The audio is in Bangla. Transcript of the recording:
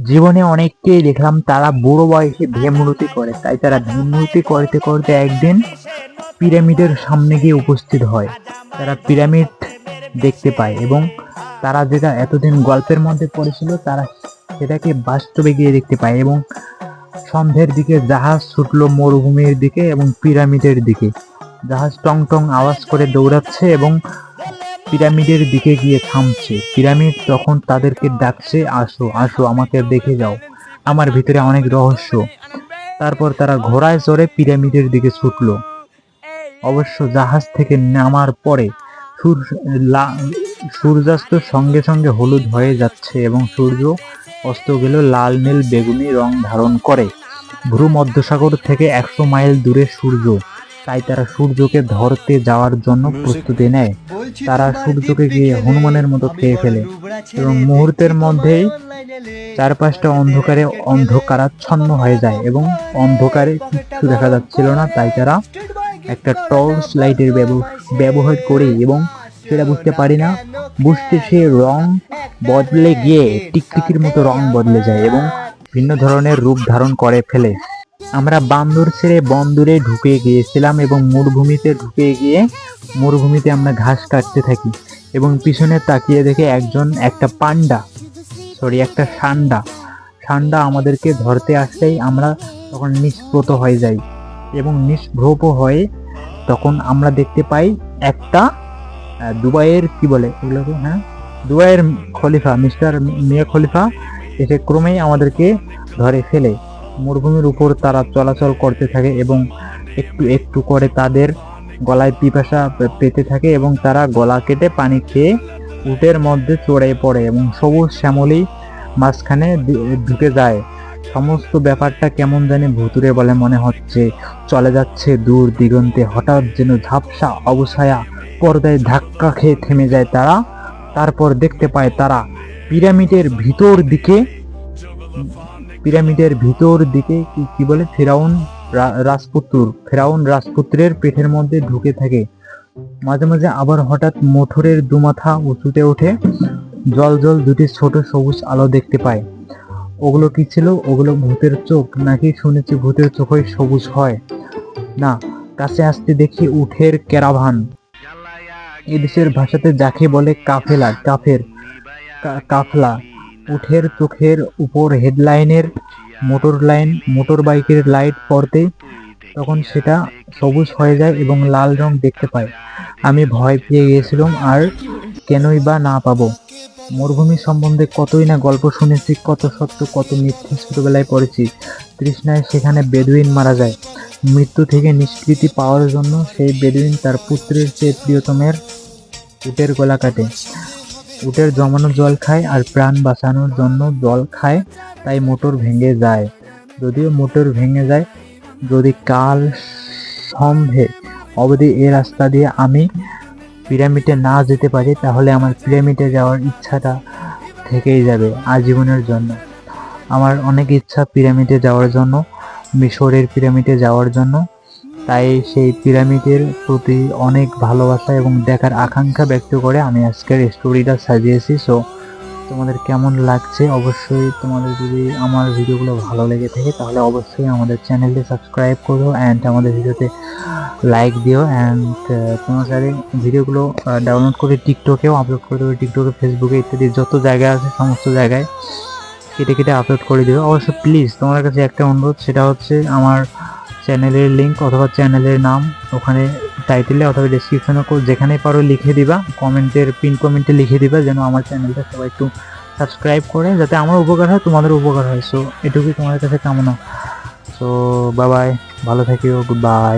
জীবনে অনেককেই দেখলাম তারা বুড়ো বয়সে ভীমরতি করে, তাই তারা ভীমরতি করতে করতে একদিন পিরামিডের সামনে গিয়ে উপস্থিত হয়। তারা পিরামিড দেখতে পায় এবং তারা যেটা এতদিন গল্পের মধ্যে পড়েছিল তারা সেটাকে বাস্তবে গিয়ে দেখতে পায়। এবং সন্ধ্যের দিকে জাহাজ ছুটলো মরুভূমির দিকে এবং পিরামিডের দিকে। জাহাজ টং টং আওয়াজ করে দৌড়াচ্ছে এবং পিরামিডের দিকে গিয়ে থামছে। পিরামিড তখন তাদেরকে ডাকছে, আসো আসো, আমাকে দেখে যাও, আমার ভিতরে অনেক রহস্য। তারপর তারা ঘোড়ায় চড়ে পিরামিডের দিকে ছুটলো। অবশ্য জাহাজ থেকে নামার পরে সূর্যাস্ত সঙ্গে সঙ্গে হলুদ হয়ে যাচ্ছে এবং সূর্য অস্ত গেল লাল নীল বেগুনি রং ধারণ করে। ভূমধ্যসাগর থেকে 100 মাইল দূরে সূর্য, তাই তারা সূর্যকে ধরতে যাওয়ার জন্য প্রস্তুতি নেয়। তারা সূর্যকে গিয়ে হনুমানের মতো খেয়ে ফেলে এবং মুহূর্তের মধ্যেই চারপাশটা অন্ধকারাচ্ছন্ন হয়ে যায় এবং অন্ধকারে কিচ্ছু দেখা যাচ্ছিল না। তাই তারা একটা টর্চ লাইটের ব্যবহার করে এবং সেটা বুঝতে পারি না, বুঝতে সে রং বদলে গিয়ে টিকটিকির মতো রং বদলে যায় এবং ভিন্ন ধরনের রূপ ধারণ করে ফেলে। আমরা বান্দর ছেড়ে বন্দরে ঢুকে গিয়েছিলাম এবং মরুভূমিতে আমরা ঘাস কাটতে থাকি এবং পিছনে তাকিয়ে দেখে একটা ষান্ডা আমাদেরকে ধরতে আসলেই আমরা তখন নিষ্প্রত হয়ে যাই এবং নিষ্প্রভ হয়ে তখন আমরা দেখতে পাই একটা দুবাইয়ের কি বলে এগুলোকে, দুবাইয়ের খলিফা, মিস্টার মিয়া খলিফা এসে ক্রমেই আমাদেরকে ধরে ফেলে। মরুভূমির উপর তারা চলাচল করতে থাকে এবং একটু একটু করে তাদের গলায় পিপাসা পেতে থাকে এবং তারা গলা কেটে পানি খেয়ে উটের মধ্যে চড়ে পড়ে এবং সবুজ শ্যামলী মাঝখানে ঢুকে যায়। সমস্ত ব্যাপারটা কেমন জানি ভুতুরে বলে মনে হচ্ছে। চলে যাচ্ছে দূর দিগন্তে, হঠাৎ যেন ঝাপসা অবছায়া পর্দায় ধাক্কা খেয়ে থেমে যায় তারা। তারপর দেখতে পায় তারা পিরামিডের ভিতর দিকে কি বলে ফেরাউন রাজপুত্রের পেটের মধ্যে ঢুকে থাকে। মাঝে মাঝে আবার হঠাৎ মোটরের দুমাথা উঁচুতে ওঠে, জল জল দুটি ছোট সবুজ আলো দেখতে পায়। ওগুলো কি ছিল? ওগুলো ভূতের চোখ নাকি? শুনেছি ভূতের চোখই সবুজ হয় না। কাছে আসতে দেখি উঠের ক্যারাভান, এদেশের ভাষাতে যাকে বলে কাফলা। উঠের চোখের উপর হেডলাইনের মোটর বাইকের লাইট পড়তেই তখন সেটা সবুজ হয়ে যায় এবং লাল রং দেখতে পায়। আমি ভয় পেয়ে গিয়েছিলাম, আর কেনই বা না পাবো। মরুভূমি সম্বন্ধে কতই না গল্প শুনেছি, কত সত্য কত মিথ্যে ছোটবেলায় পড়েছি। তৃষ্ণায় সেখানে বেদুইন মারা যায়। মৃত্যু থেকে নিষ্কৃতি পাওয়ার জন্য সেই বেদুইন তার পুত্রের চেয়ে প্রিয়তমের উটের গলা কাটে। উটের জমানো জল খায় আর প্রাণ বাঁচানোর জন্য জল খায়, তাই মোটর ভেঙে যায়। যদিও মোটর ভেঙে যায়, যদি কাল সন্ধে অবধি এ রাস্তা দিয়ে আমি পিরামিডে না যেতে পারি, তাহলে আমার পিরামিডে যাওয়ার ইচ্ছাটা থেকেই যাবে আজীবনের জন্য। আমার অনেক ইচ্ছা পিরামিডে যাওয়ার জন্য, মিশরের পিরামিডে যাওয়ার জন্য। তাই সেই পিরামিডের প্রতি অনেক ভালোবাসা এবং দেখার আকাঙ্ক্ষা ব্যক্ত করে আমি আজকের স্টোরিটা সাজিয়েছি। সো তোমাদের কেমন লাগছে? অবশ্যই তোমাদের যদি আমার ভিডিওগুলো ভালো লেগে থাকে তাহলে অবশ্যই আমাদের চ্যানেলটি সাবস্ক্রাইব করো অ্যান্ড আমাদের ভিডিওতে লাইক দিও। অ্যান্ড তোমরা চাইলে ভিডিওগুলো ডাউনলোড করে টিকটকেও আপলোড করে দেবে, টিকটকে, ফেসবুকে ইত্যাদি যত জায়গায় আছে সমস্ত জায়গায় কেটে কেটে আপলোড করে দেবে। অবশ্য প্লিজ তোমার কাছে একটা অনুরোধ, সেটা হচ্ছে আমার চ্যানেলের লিঙ্ক অথবা চ্যানেলের নাম ওখানে টাইটেলে অথবা ডেসক্রিপশনে যেখানে পারো লিখে দিবা, পিন কমেন্টে লিখে দিবা, যেন আমার চ্যানেলটা সবাই একটু সাবস্ক্রাইব করে, যাতে আমার উপকার হয় তোমাদের উপকার হয়। সো এটুকুই তোমাদের কাছে কামনা। সো বাই বাই, ভালো থাকিও, গুড বাই।